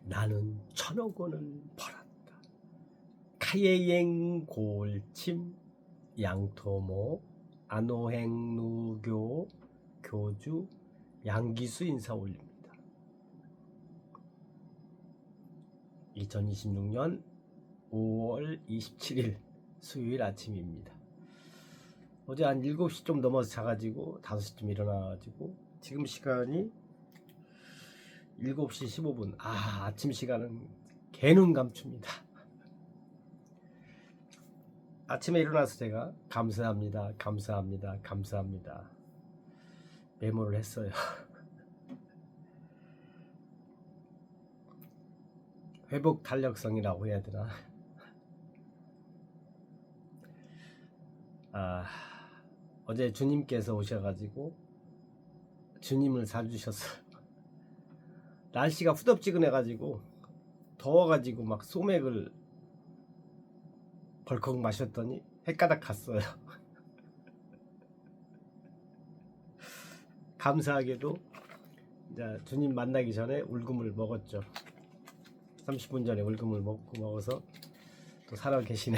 나는 1,000억 원을 벌었다. 카예행 고을침 양토모 안호행 누교 교주 양기수 인사 올립니다. 2026년 5월 27일 수요일 아침입니다. 어제 한 7시 좀 넘어서 자가지고 5시쯤 일어나가지고 지금 시간이 7시 15분. 아침 시간은 개눈 감춥니다. 아침에 일어나서 제가 감사합니다 메모를 했어요. 회복 탄력성이라고 해야 되나. 어제 주님께서 오셔가지고 주님을 사주셨어요. 날씨가 후덥지근해가지고 더워가지고 막 소맥을 벌컥 마셨더니 헷가닥 갔어요. 감사하게도 이제 주님 만나기 전에 울금을 먹었죠. 30분 전에 울금을 먹어서 또 살아 계시네.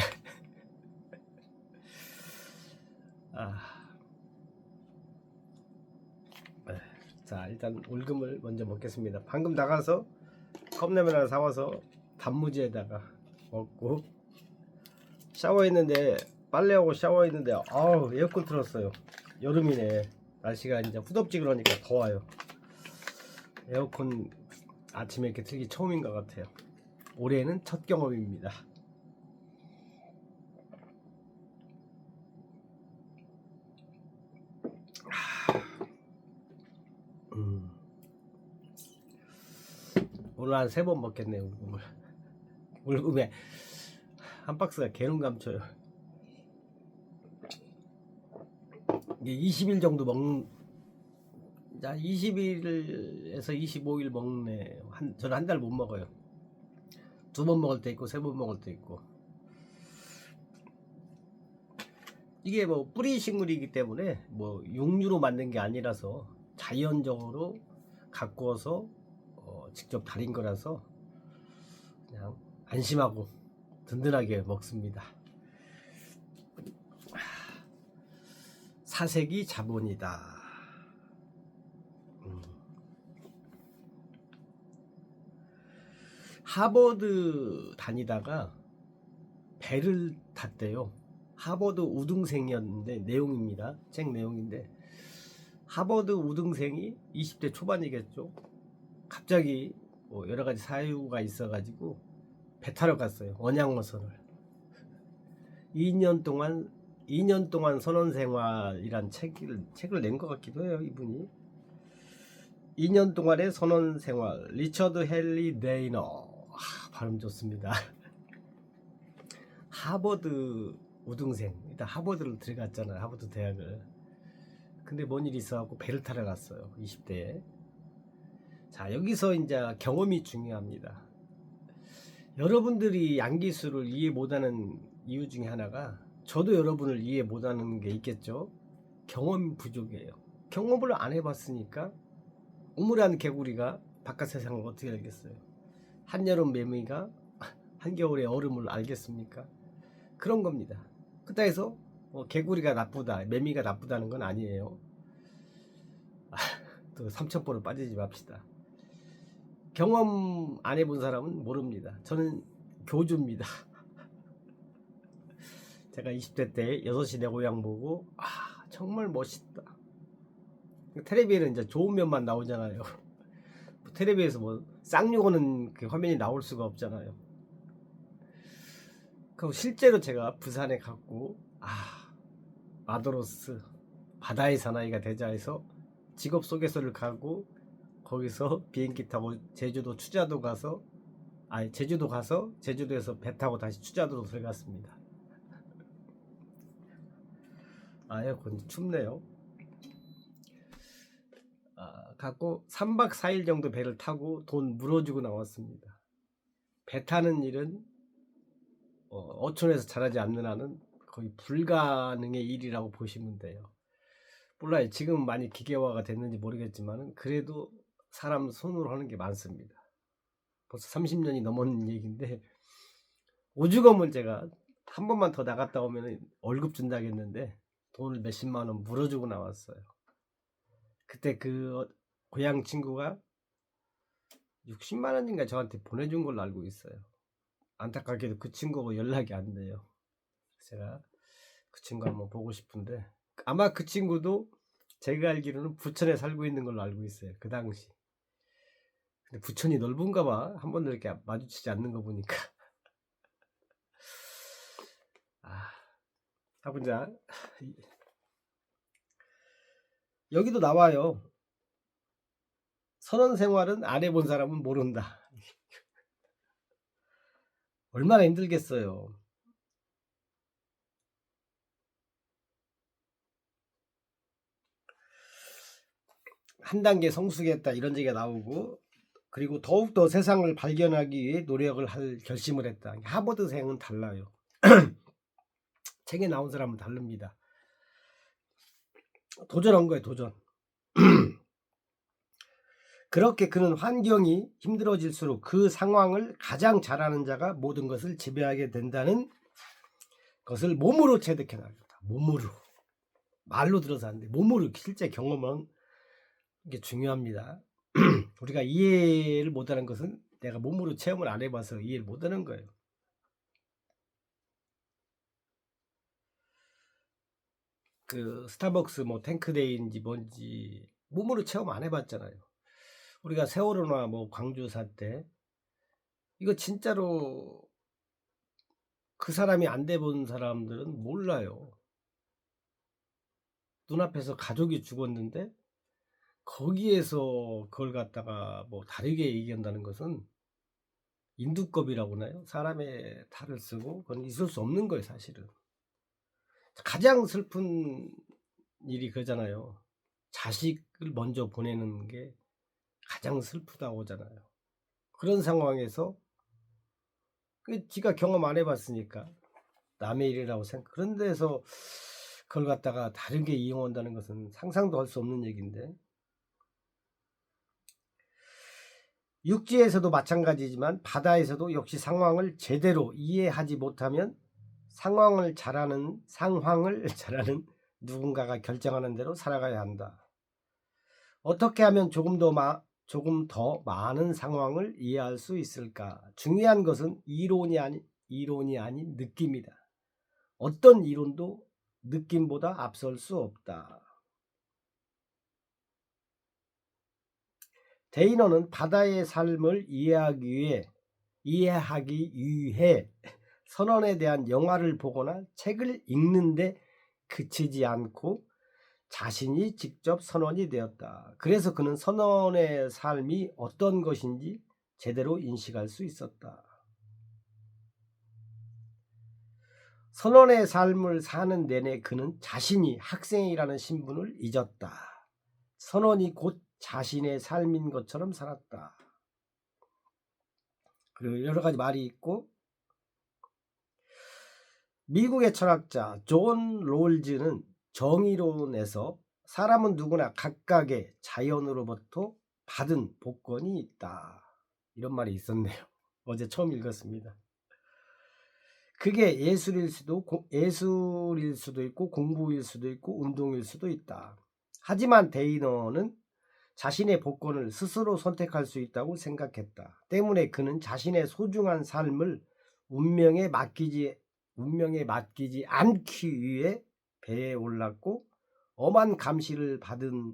자, 일단 울금을 먼저 먹겠습니다. 방금 나가서 컵라면 하나 사와서 단무지에다가 먹고 샤워했는데, 빨래하고 샤워했는데 아우 에어컨 틀었어요. 여름이네. 날씨가 이제 후덥지근하니까 더워요. 에어컨 아침에 이렇게 틀기 처음인 것 같아요. 올해는 첫 경험입니다. 오늘 한 3번 먹겠네요. 울금을. 울금에 한 박스가 개눈 감춰요. 이게 20일 정도 자, 20일에서 25일 먹네. 저는 한 달 못 먹어요. 2번 먹을 때 있고 3번 먹을 때 있고. 이게 뭐 뿌리 식물이기 때문에 뭐 육류로 만든 게 아니라서 자연적으로 가꾸어서 직접 달인 거라서 그냥 안심하고 든든하게 먹습니다. 사색이 자본이다. 하버드 다니다가 배를 탔대요. 하버드 우등생이었는데, 내용입니다. 책 내용인데, 하버드 우등생이 20대 초반이겠죠. 갑자기 뭐 여러 가지 사유가 있어가지고 배 타러 갔어요. 언양어선을. 2년 동안 선원생활이란 책을 낸 것 같기도 해요. 이분이 2년 동안의 선원생활. 리처드 헨리 데이너. 발음 좋습니다. 하버드 우등생. 일단 하버드를 들어갔잖아요. 하버드 대학을. 근데 뭔 일이 있어갖고 배를 타러 갔어요. 20대에. 자, 여기서 이제 경험이 중요합니다. 여러분들이 양기수를 이해 못하는 이유 중에 하나가, 저도 여러분을 이해 못하는 게 있겠죠. 경험 부족이에요. 경험을 안 해봤으니까 우물안 개구리가 바깥 세상을 어떻게 알겠어요. 한여름 매미가 한겨울의 얼음을 알겠습니까? 그런 겁니다. 그렇다 해서 개구리가 나쁘다, 매미가 나쁘다는 건 아니에요. 또 삼천포로 빠지지 맙시다. 경험 안 해본 사람은 모릅니다. 저는 교주입니다. 제가 20대 때 6시 내 고향 보고 정말 멋있다. 텔레비에는 이제 좋은 면만 나오잖아요. 텔레비에서 뭐 쌍욕하는 그 화면이 나올 수가 없잖아요. 그럼 실제로 제가 부산에 갔고 마도로스 바다의 사나이가 되자 해서 직업 소개서를 가고, 거기서 비행기 타고 제주도 추자도 가서 제주도에서 배 타고 다시 추자도로 들어갔습니다. 에어컨 춥네요. 갖고 3박 4일 정도 배를 타고 돈 물어주고 나왔습니다. 배 타는 일은 어촌에서 자라지 않는 한은 거의 불가능의 일이라고 보시면 돼요. 몰라요. 지금 많이 기계화가 됐는지 모르겠지만 그래도 사람 손으로 하는 게 많습니다. 벌써 30년이 넘은 얘기인데, 오죽하면 제가 한 번만 더 나갔다 오면 월급 준다겠는데 돈을 몇십만 원 물어주고 나왔어요. 그때 그 고향 친구가 60만 원인가 저한테 보내준 걸로 알고 있어요. 안타깝게도 그 친구하고 연락이 안 돼요. 제가 그 친구 한번 보고 싶은데, 아마 그 친구도 제가 알기로는 부천에 살고 있는 걸로 알고 있어요. 그 당시. 근데 부천이 넓은가 봐. 한 번도 이렇게 마주치지 않는 거 보니까. 가보자. 여기도 나와요. 선원생활은 안 해본 사람은 모른다. 얼마나 힘들겠어요. 한 단계 성숙했다 이런 얘기가 나오고, 그리고 더욱더 세상을 발견하기 위해 노력을 할 결심을 했다. 하버드생은 달라요. 책에 나온 사람은 다릅니다. 도전한 거예요, 도전. 그렇게 그는 환경이 힘들어질수록 그 상황을 가장 잘하는 자가 모든 것을 지배하게 된다는 것을 몸으로 체득해 나갔다. 몸으로. 말로 들어서 하는데 몸으로 실제 경험은 이게 중요합니다. 우리가 이해를 못하는 것은 내가 몸으로 체험을 안 해봐서 이해를 못하는 거예요. 그 스타벅스 뭐 탱크데이인지 뭔지 몸으로 체험 안 해봤잖아요. 우리가 세월호나 뭐 광주사 때 이거 진짜로 그 사람이 안 돼본 사람들은 몰라요. 눈앞에서 가족이 죽었는데 거기에서 그걸 갖다가 뭐 다르게 얘기한다는 것은 인두껍이라고 하나요? 사람의 탈을 쓰고 그건 있을 수 없는 거예요, 사실은. 가장 슬픈 일이 그거잖아요. 자식을 먼저 보내는 게 가장 슬프다고 하잖아요. 그런 상황에서 지가 경험 안 해봤으니까 남의 일이라고 생각. 그런 데서 그걸 갖다가 다르게 이용한다는 것은 상상도 할 수 없는 얘기인데, 육지에서도 마찬가지지만 바다에서도 역시 상황을 제대로 이해하지 못하면 상황을 잘하는 누군가가 결정하는 대로 살아가야 한다. 어떻게 하면 조금 더 많은 상황을 이해할 수 있을까? 중요한 것은 이론이 아닌 느낌이다. 어떤 이론도 느낌보다 앞설 수 없다. 데이너는 바다의 삶을 이해하기 위해 선원에 대한 영화를 보거나 책을 읽는데 그치지 않고 자신이 직접 선원이 되었다. 그래서 그는 선원의 삶이 어떤 것인지 제대로 인식할 수 있었다. 선원의 삶을 사는 내내 그는 자신이 학생이라는 신분을 잊었다. 선원이 곧 자신의 삶인 것처럼 살았다. 그리고 여러 가지 말이 있고, 미국의 철학자 존 롤즈는 정의론에서 사람은 누구나 각각의 자연으로부터 받은 복권이 있다, 이런 말이 있었네요. 어제 처음 읽었습니다. 그게 예술일 수도 있고 공부일 수도 있고 운동일 수도 있다. 하지만 데이너는 자신의 복권을 스스로 선택할 수 있다고 생각했다. 때문에 그는 자신의 소중한 삶을 운명에 맡기지 않기 위해 배에 올랐고 엄한 감시를 받으며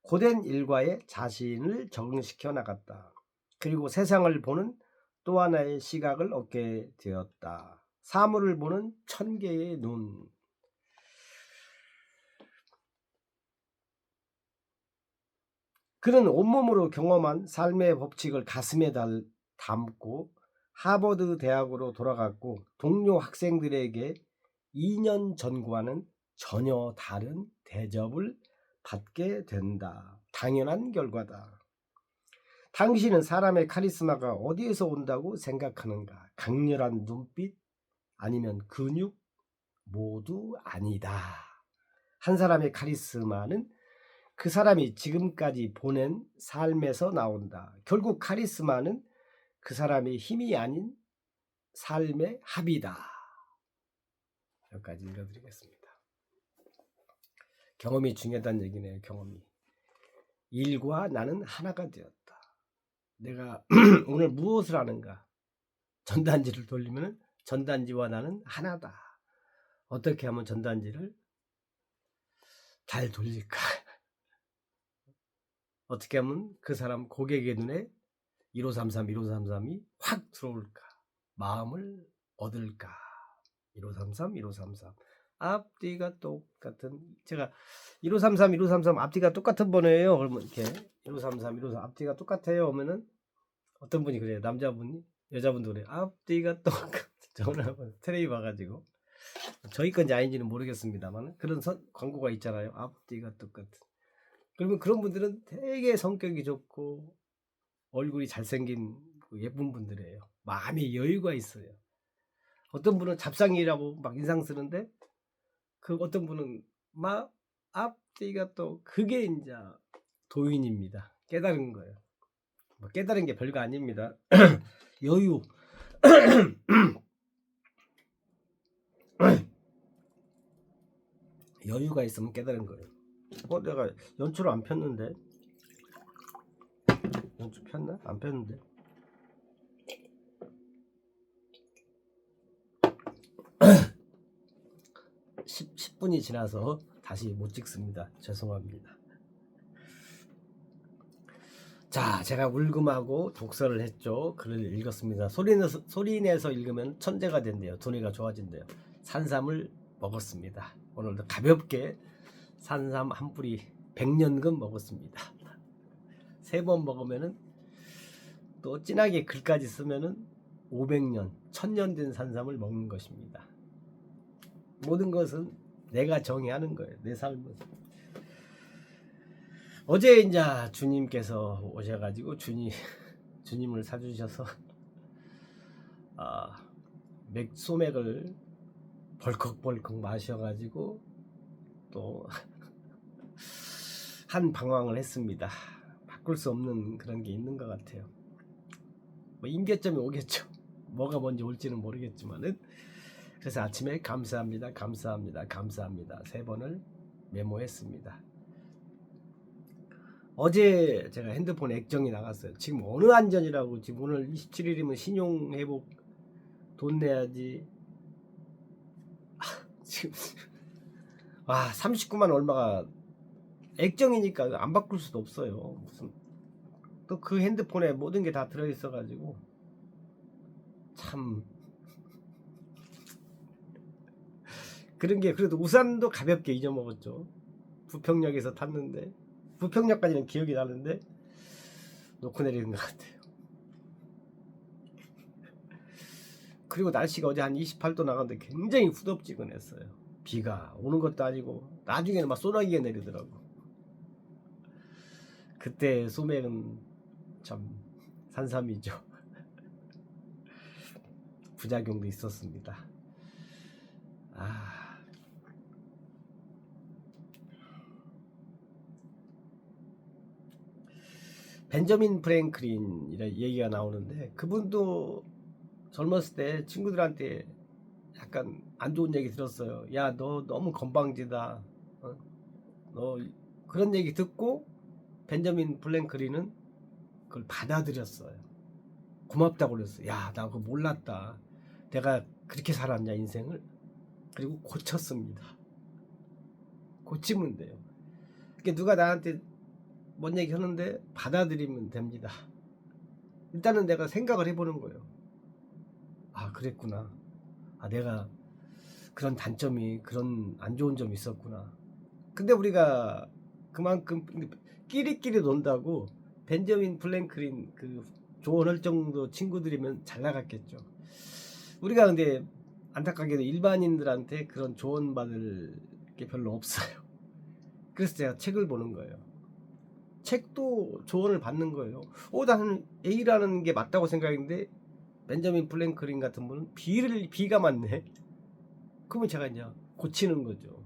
고된 일과에 자신을 적응시켜 나갔다. 그리고 세상을 보는 또 하나의 시각을 얻게 되었다. 사물을 보는 천개의 눈. 그는 온몸으로 경험한 삶의 법칙을 가슴에 담고 하버드 대학으로 돌아갔고 동료 학생들에게 2년 전과는 전혀 다른 대접을 받게 된다. 당연한 결과다. 당신은 사람의 카리스마가 어디에서 온다고 생각하는가? 강렬한 눈빛 아니면 근육? 모두 아니다. 한 사람의 카리스마는 그 사람이 지금까지 보낸 삶에서 나온다. 결국 카리스마는 그 사람의 힘이 아닌 삶의 합이다. 여기까지 읽어드리겠습니다. 경험이 중요하다는 얘기네요. 경험이. 일과 나는 하나가 되었다. 내가 오늘 무엇을 하는가? 전단지를 돌리면 전단지와 나는 하나다. 어떻게 하면 전단지를 잘 돌릴까? 어떻게 하면 그 사람 고객의 눈에 1533이 확 들어올까? 마음을 얻을까? 1533 앞뒤가 똑같은, 제가 1533 앞뒤가 똑같은 번호예요. 그러면 이렇게 1533 앞뒤가 똑같아요 하면은 어떤 분이 그래요. 남자분이, 여자분도 그래요. 앞뒤가 똑같아. 전화번 테레비 봐가지고, 저희 건지 아닌지는 모르겠습니다만 그런 광고가 있잖아요. 앞뒤가 똑같은. 그러면 그런 분들은 되게 성격이 좋고 얼굴이 잘생긴 예쁜 분들이에요. 마음에 여유가 있어요. 어떤 분은 잡상이라고 막 인상 쓰는데, 그 어떤 분은 막 앞뒤가 또, 그게 이제 도인입니다. 깨달은 거예요. 뭐 깨달은 게 별거 아닙니다. 여유. 여유가 있으면 깨달은 거예요. 내가 연출을 안 폈는데. 연출 폈나? 안 폈는데. 10분이 지나서 다시 못 찍습니다. 죄송합니다. 자, 제가 울금하고 독서를 했죠. 글을 읽었습니다. 소리 내서 읽으면 천재가 된대요. 두뇌가 좋아진대요. 산삼을 먹었습니다. 오늘도 가볍게 산삼 한 뿌리 100년금 먹었습니다. 3번 먹으면은, 또 진하게 글까지 쓰면은 500년, 1000년 된 산삼을 먹는 것입니다. 모든 것은 내가 정의하는 거예요. 내 삶은. 어제 이제 주님께서 오셔가지고 주님을 사주셔서 소맥을 벌컥벌컥 마셔가지고 또 한 방황을 했습니다. 바꿀 수 없는 그런 게 있는 것 같아요. 뭐 임계점이 오겠죠. 뭐가 먼저 올지는 모르겠지만은. 그래서 아침에 감사합니다, 감사합니다, 감사합니다 3번을 메모했습니다. 어제 제가 핸드폰 액정이 나갔어요. 지금 어느 안전이라고, 지금 오늘 27일이면 신용회복 돈 내야지. 지금 39만 얼마가 액정이니까 안 바꿀 수도 없어요. 무슨 또 그 핸드폰에 모든 게 다 들어있어 가지고 참 그런 게. 그래도 우산도 가볍게 잊어먹었죠. 부평역에서 탔는데, 부평역까지는 기억이 나는데 놓고 내리는 것 같아요. 그리고 날씨가 어제 한 28도 나갔는데 굉장히 후덥지근했어요. 비가 오는 것도 아니고 나중에는 막 소나기가 내리더라고. 그때 소맥은 참 산삼이죠. 부작용도 있었습니다. 벤저민 프랭클린 이런 얘기가 나오는데, 그분도 젊었을 때 친구들한테 약간 안 좋은 얘기 들었어요. 야, 너 너무 건방지다. 너 그런 얘기 듣고 벤저민 프랭클린은 그걸 받아들였어요. 고맙다고 그랬어요. 야, 나 그거 몰랐다. 내가 그렇게 살았냐 인생을. 그리고 고쳤습니다. 고치면 돼요. 그러니까 누가 나한테 뭔 얘기 하는데 받아들이면 됩니다. 일단은 내가 생각을 해보는 거예요. 그랬구나. 내가 그런 단점이, 그런 안 좋은 점이 있었구나. 근데 우리가 그만큼 끼리끼리 논다고 벤저민 플랭클린 그 조언할 정도 친구들이면 잘 나갔겠죠. 우리가 근데 안타깝게도 일반인들한테 그런 조언 받을 게 별로 없어요. 그래서 제가 책을 보는 거예요. 책도 조언을 받는 거예요. 나는 A라는 게 맞다고 생각했는데 벤저민 플랭클린 같은 분은 B가 맞네. 그러면 제가 이제 고치는 거죠.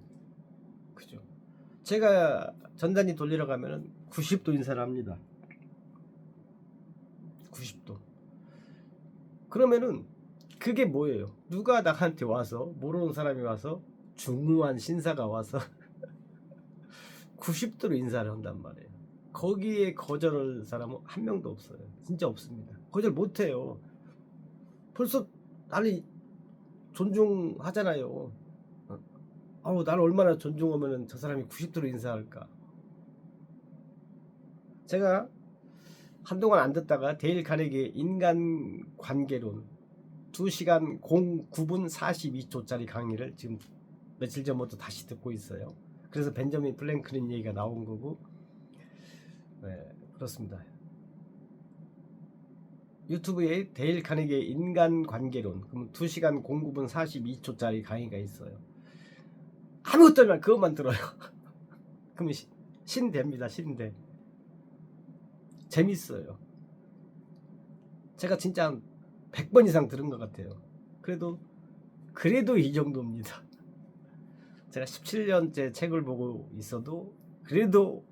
그죠? 제가 전단지 돌리러 가면은 90도 인사를 합니다. 90도. 그러면은 그게 뭐예요? 누가 나한테 와서, 모르는 사람이 와서, 중후한 신사가 와서 90도로 인사를 한단 말이에요. 거기에 거절할 사람은 한 명도 없어요. 진짜 없습니다. 거절 못해요. 벌써 나를 존중하잖아요. 나를 얼마나 존중하면 저 사람이 90도로 인사할까. 제가 한동안 안 듣다가 데일 카네기의 인간관계론 2시간 09분 42초짜리 강의를 지금 며칠 전부터 다시 듣고 있어요. 그래서 벤저민 플랭클린 얘기가 나온 거고, 네, 그렇습니다. 유튜브에 데일 카네기의 인간관계론, 그럼 2시간 09분 42초짜리 강의가 있어요. 아무것도 아니라 그것만 들어요. 그러면 신됩니다. 신대. 재밌어요. 제가 진짜 한 100번 이상 들은 것 같아요. 그래도 이 정도입니다. 제가 17년째 책을 보고 있어도 그래도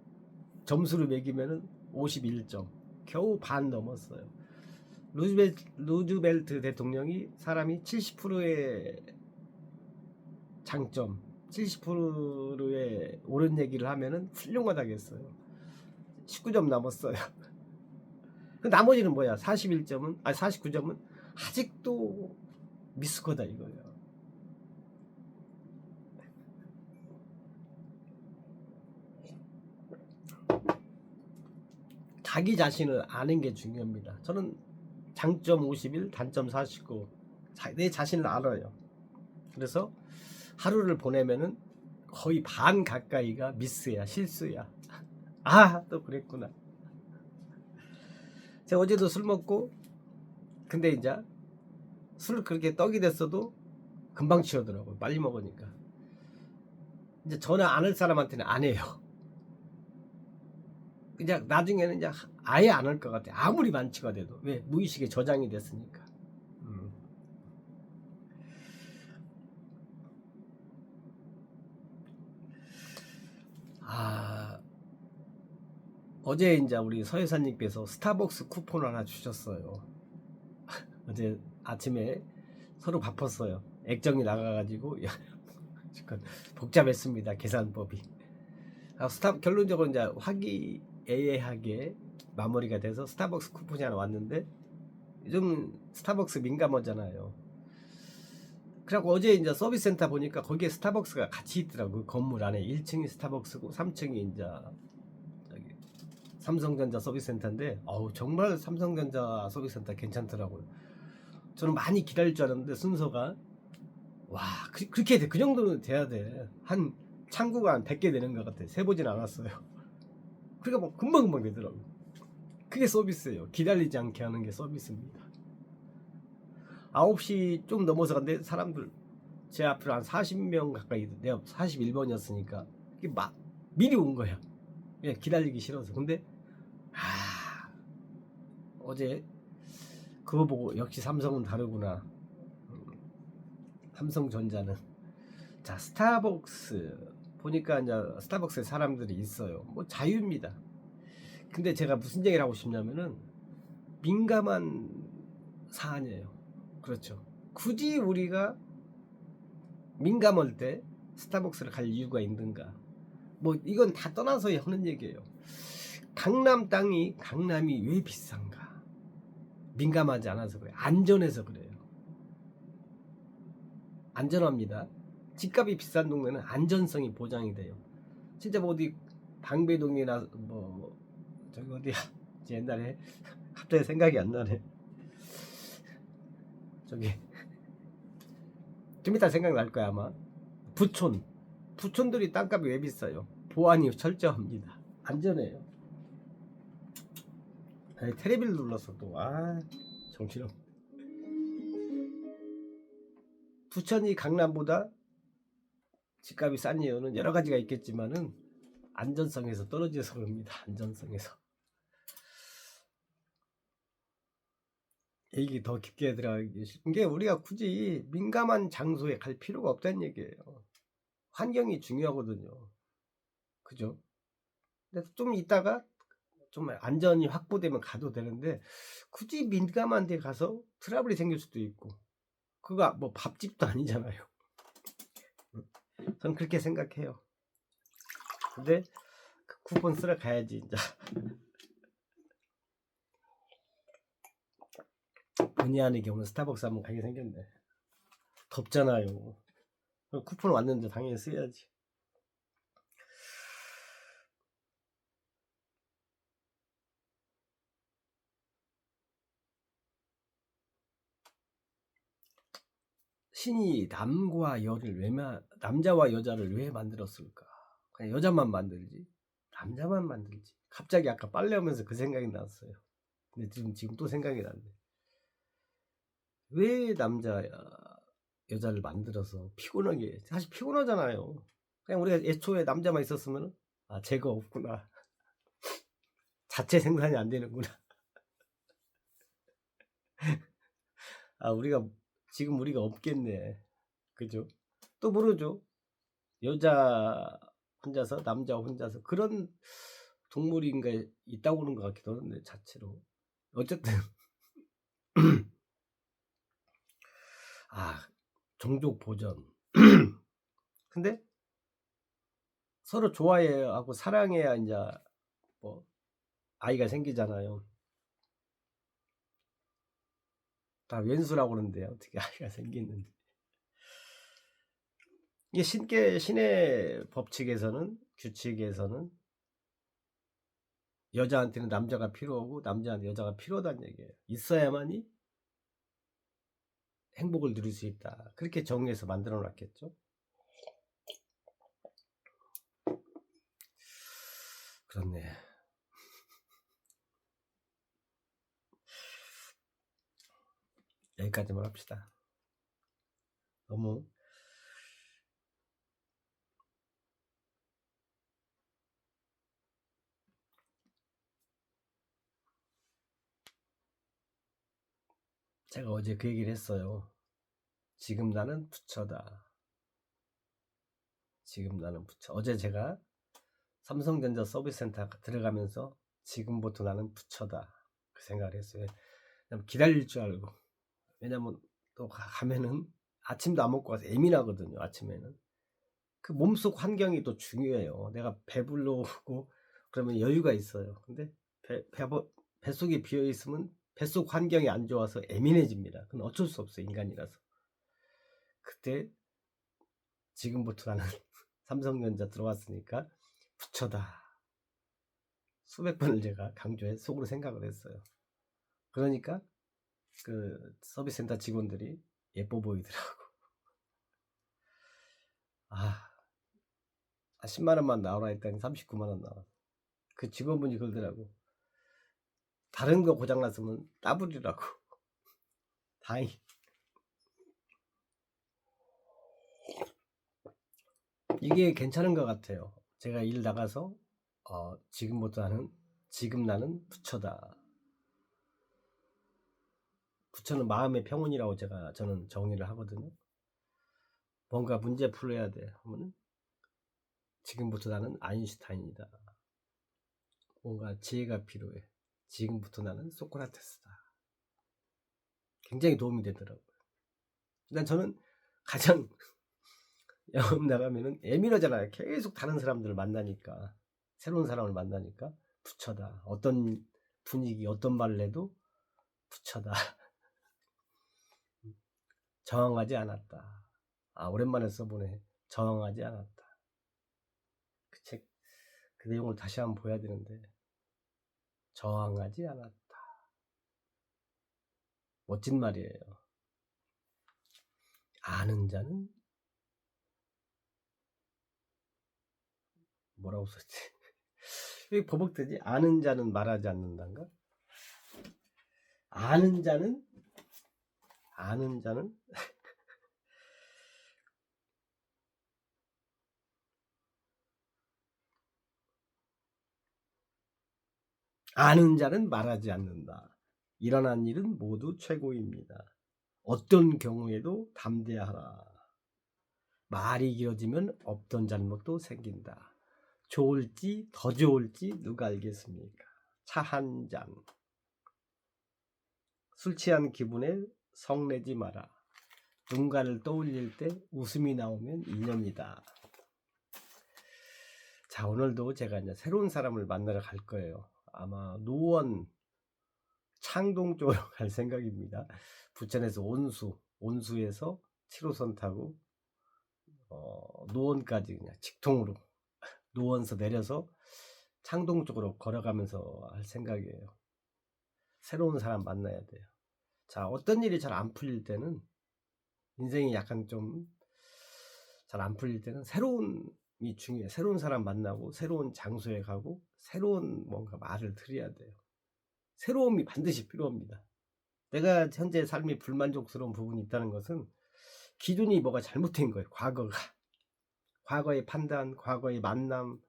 점수를 매기면은 51점. 겨우 반 넘었어요. 루즈벨트 대통령이 사람이 70%의 장점, 70%의 옳은 얘기를 하면은 훌륭하다겠어요. 19점 남았어요. 그 나머지는 뭐야? 49점은 아직도 미스코다 이거예요. 자기 자신을 아는 게 중요합니다. 저는 장점 51, 단점 49. 내 자신을 알아요. 그래서 하루를 보내면은 거의 반 가까이가 미스야, 실수야. 또 그랬구나. 제가 어제도 술 먹고, 근데 이제 술 그렇게 떡이 됐어도 금방 취하더라고요. 빨리 먹으니까. 이제 전화 안 할 사람한테는 안 해요. 그냥 나중에는 이제 아예 안 할 것 같아. 아무리 만취가 돼도. 왜? 무의식에 저장이 됐으니까. 어제 이제 우리 서여사님께서 스타벅스 쿠폰 하나 주셨어요. 어제 아침에 서로 바빴어요. 액정이 나가가지고 복잡했습니다. 계산법이. 결론적으로 이제 화기애애하게 마무리가 돼서 스타벅스 쿠폰이 하나 왔는데, 요즘 스타벅스 민감하잖아요. 그래갖고 어제 이제 서비스 센터 보니까 거기에 스타벅스가 같이 있더라고. 그 건물 안에 1층이 스타벅스고 3층이 이제 삼성전자 서비스 센터인데, 정말 삼성전자 서비스 센터 괜찮더라고요. 저는 많이 기다릴 줄 알았는데 순서가 그렇게 돼. 그 정도는 돼야 돼. 한 창구가 한 100개 되는 것 같아. 세보진 않았어요. 그러니까 뭐 금방금방 되더라고. 그게 서비스예요. 기다리지 않게 하는 게 서비스입니다. 9시 좀 넘어서 갔는데 사람들 제 앞으로 한 40명 가까이, 내가 41번이었으니까 이게 막 미리 온 거야. 그냥 기다리기 싫어서. 근데 어제 그거 보고 역시 삼성은 다르구나. 삼성전자는. 자, 스타벅스 보니까 이제 스타벅스에 사람들이 있어요. 뭐 자유입니다. 근데 제가 무슨 얘기를 하고 싶냐면은 민감한 사안이에요. 그렇죠. 굳이 우리가 민감할 때 스타벅스를 갈 이유가 있는가? 뭐 이건 다 떠나서 하는 얘기예요. 강남이 왜 비싼가? 민감하지 않아서 그래요. 안전해서 그래요. 안전합니다. 집값이 비싼 동네는 안전성이 보장이 돼요. 진짜 뭐 어디 방배동이나 뭐 저기 어디야, 옛날에 갑자기 생각이 안 나네. 저기 좀 이따 생각날 거야 아마. 부촌들이 땅값이 왜 비싸요? 보안이 철저합니다. 안전해요. 테레비를 눌렀어 또. 정신없. 부천이 강남보다 집값이 싼 이유는 여러 가지가 있겠지만은 안전성에서 떨어져서 그럽니다. 안전성에서. 얘기 더 깊게 들어가기 싫은 게, 우리가 굳이 민감한 장소에 갈 필요가 없다는 얘기예요. 환경이 중요하거든요. 그죠? 근데 좀 있다가 좀 안전이 확보되면 가도 되는데 굳이 민감한 데 가서 트러블이 생길 수도 있고, 그거 뭐 밥집도 아니잖아요. 저는 그렇게 생각해요. 근데 그 쿠폰 쓰러 가야지 이제. 본의 아니게 오늘 스타벅스 한번 가게 생겼네. 덥잖아요. 쿠폰 왔는데 당연히 써야지. 신이 남자와 여자를 왜 만들었을까? 그냥 여자만 만들지, 남자만 만들지. 갑자기 아까 빨래하면서 그 생각이 났어요. 근데 지금 또 생각이 났네. 왜 여자를 만들어서 피곤하게, 사실 피곤하잖아요. 그냥 우리가 애초에 남자만 있었으면 죄가 없구나, 자체 생산이 안 되는구나. 우리가 없겠네. 그죠? 또 모르죠. 여자 혼자서 남자 혼자서 그런 동물인가 있다고 그런 것 같기도 하는데, 자체로. 어쨌든 종족 보전. 근데 서로 좋아해야 하고 사랑해야 이제 뭐 아이가 생기잖아요. 다 왼수라고 그러는데 어떻게 아이가 생기는지. 이게 신의 법칙에서는, 규칙에서는 여자한테는 남자가 필요하고 남자한테 여자가 필요하다는 얘기예요. 있어야만이 행복을 누릴 수 있다, 그렇게 정의해서 만들어 놨겠죠. 그렇네. 여기까지만 합시다. 너무 제가 어제 그 얘기를 했어요. 지금 나는 부처다. 지금 나는 부처. 어제 제가 삼성전자 서비스센터 들어가면서 지금부터 나는 부처다, 그 생각을 했어요. 기다릴 줄 알고. 왜냐면 또 가면은 아침도 안 먹고 가서 예민하거든요. 아침에는 그 몸속 환경이 또 중요해요. 내가 배불러고 그러면 여유가 있어요. 근데 뱃속이 비어 있으면 뱃속 환경이 안 좋아서 예민해집니다. 그건 어쩔 수 없어요, 인간이라서. 그때 지금부터 나는 삼성전자 들어왔으니까 부처다, 수백 번을 제가 강조해 속으로 생각을 했어요. 그러니까 그 서비스센터 직원들이 예뻐 보이더라고. 10만 원만 나오라 했더니 39만 원 나와. 그 직원분이 그러더라고. 다른 거 고장 났으면 따블이라고. 다행히. 이게 괜찮은 것 같아요. 제가 일 나가서 지금 나는 부처다. 부처는 마음의 평온이라고 저는 정의를 하거든요. 뭔가 문제 풀어야 돼 하면 지금부터 나는 아인슈타인이다. 뭔가 지혜가 필요해. 지금부터 나는 소크라테스다. 굉장히 도움이 되더라고요. 일단 저는 가장 영업 나가면은 예민하잖아요. 계속 다른 사람들을 만나니까, 새로운 사람을 만나니까 부처다. 어떤 분위기, 어떤 말을 해도 부처다. 저항하지 않았다. 오랜만에 써보네. 저항하지 않았다. 그 책, 그 내용을 다시 한번 봐야 되는데, 저항하지 않았다. 멋진 말이에요. 아는 자는 뭐라고 썼지? 왜 버벅대지? 아는 자는 말하지 않는단가? 아는 자는 아는 자는 말하지 않는다. 일어난 일은 모두 최고입니다. 어떤 경우에도 담대하라. 말이 길어지면 없던 잘못도 생긴다. 좋을지 더 좋을지 누가 알겠습니까? 차 한 잔. 술 취한 기분에 성내지 마라. 누군가를 떠올릴 때 웃음이 나오면 인연이다. 자, 오늘도 제가 이제 새로운 사람을 만나러 갈 거예요. 아마 노원 창동 쪽으로 갈 생각입니다. 부천에서 온수에서 7호선 타고 노원까지 그냥 직통으로 노원서 내려서 창동 쪽으로 걸어가면서 할 생각이에요. 새로운 사람 만나야 돼요. 자, 어떤 일이 잘 안 풀릴 때는, 인생이 약간 좀 잘 안 풀릴 때는 새로운이 중요해요. 새로운 사람 만나고 새로운 장소에 가고 새로운 뭔가 말을 들어야 돼요. 새로움이 반드시 필요합니다. 내가 현재 삶이 불만족스러운 부분이 있다는 것은 기준이 뭐가 잘못된 거예요. 과거의 판단, 과거의 만남,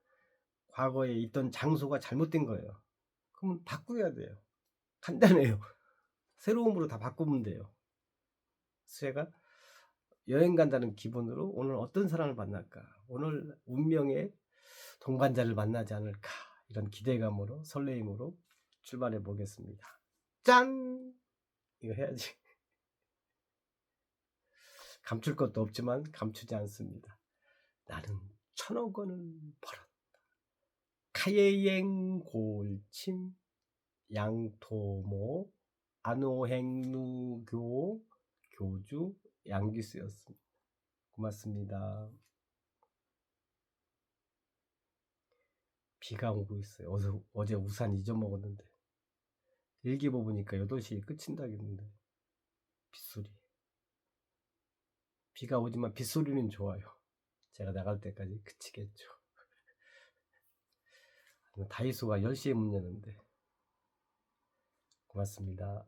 과거에 있던 장소가 잘못된 거예요. 그럼 바꾸어야 돼요. 간단해요. 새로움으로 다 바꾸면 돼요. 제가 여행 간다는 기분으로 오늘 어떤 사람을 만날까, 오늘 운명의 동반자를 만나지 않을까, 이런 기대감으로 설레임으로 출발해 보겠습니다. 짠! 이거 해야지. 감출 것도 없지만 감추지 않습니다. 나는 1,000억 원을 벌었다. 카예행 골침 양토모 안오행누교 교주 양기수였습니다. 고맙습니다. 비가 오고 있어요. 어제 우산 잊어먹었는데 일기보 보니까 8시에 끝인다겠는데 빗소리. 비가 오지만 빗소리는 좋아요. 제가 나갈 때까지 그치겠죠. 다이소가 10시에 문 여는데. 고맙습니다.